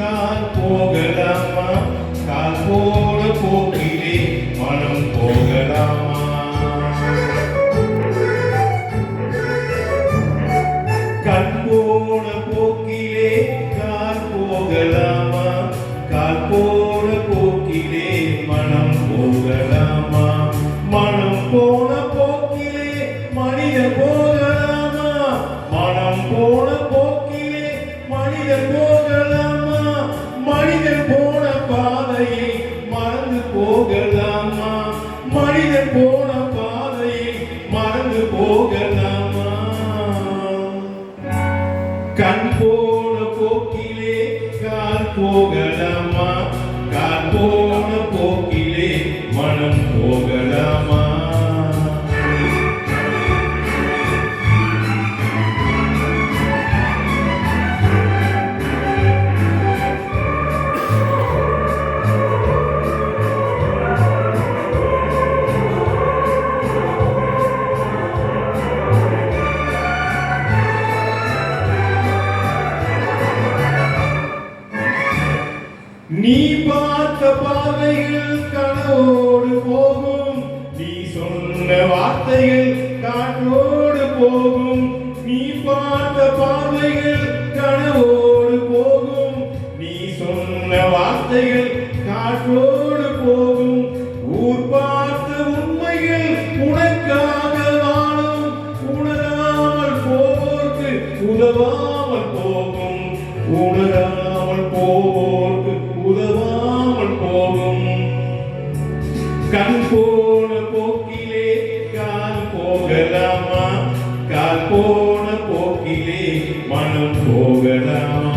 கால் போகலாமா கால் போன போக்கிலே மனம் போகலாமா கண் போன போக்கிலே கால் போகலாமா கால் போன போக்கிலே மனம் போகலாமா மனம் போன போக்கிலே மனிதன் போகலாமா மனம் போன போக்கிலே மனிதன் போகலாமா மனிதன் போன பாதையை மறந்து போகலாமா மனிதன் போன பாதையை மறந்து போகலாமா கண் போன போக்கிலே கால் போகலாமா கால் போன போக்கிலே மனம் போகலாமா நீ பார்த்த பார்வைகள் கனவோடு போகும் நீ சொன்ன வார்த்தைகள் காற்றோடு போகும் நீ பார்த்த பார்வைகள் கனவோடு போகும் நீ சொன்ன வார்த்தைகள் காற்றோடு போகும் ஊர் பார்த்த உண்மைகள் உனக்காக வாழும் உணராமல் போர்க்கு உதவாமல் போகும் உணராமல் போர்க்கு உதவாமல் போகும் கண் போன போக்கிலே கால் போகலாமா கால் போன போக்கிலே மனம் போகலாமா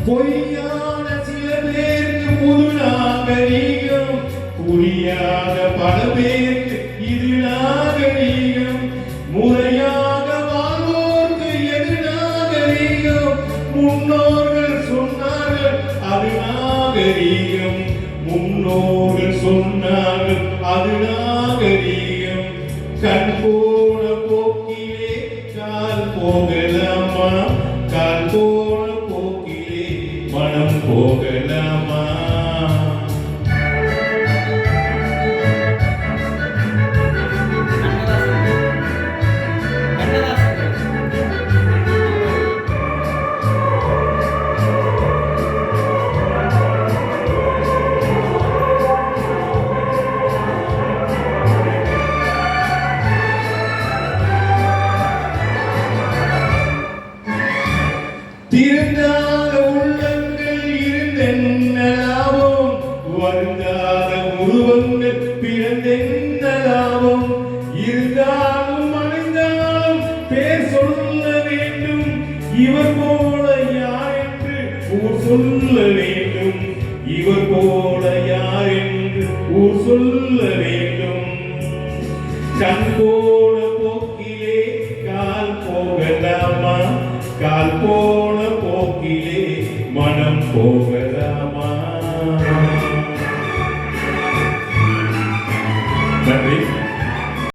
பொய்யான சில பேருக்கு புது நாகரீகம் புரியாத பல பேருக்கு இது நாகரீகம் முறையாக வாழ்வோர்க்கு எது நாகரீகம் முன்னோர்கள் சொன்னார்கள் அது நாகரீகம் முன்னோர்கள் சொன்னார்கள் அது நாகரீகம் கண் போன போக்கிலே கால் போகலாமா கால் போன போக்கிலே மனம் போகலாமா திருந்தாத உள்ளங்கள் இருந்தென்னலாவும் வருந்தாத உருவங்கள் பிறந்தென்னலாவும் இருந்தாலும் அணிந்தாலும் பேர் சொல்ல வேண்டும் இவர் போல யார் என்று ஊர் சொல்ல வேண்டும் இவர் போல யார் என்று ஊர் சொல்ல வேண்டும் கண் போன போக்கிலே கால் போகலாமா கால் போன போக்கிலே மனம் போக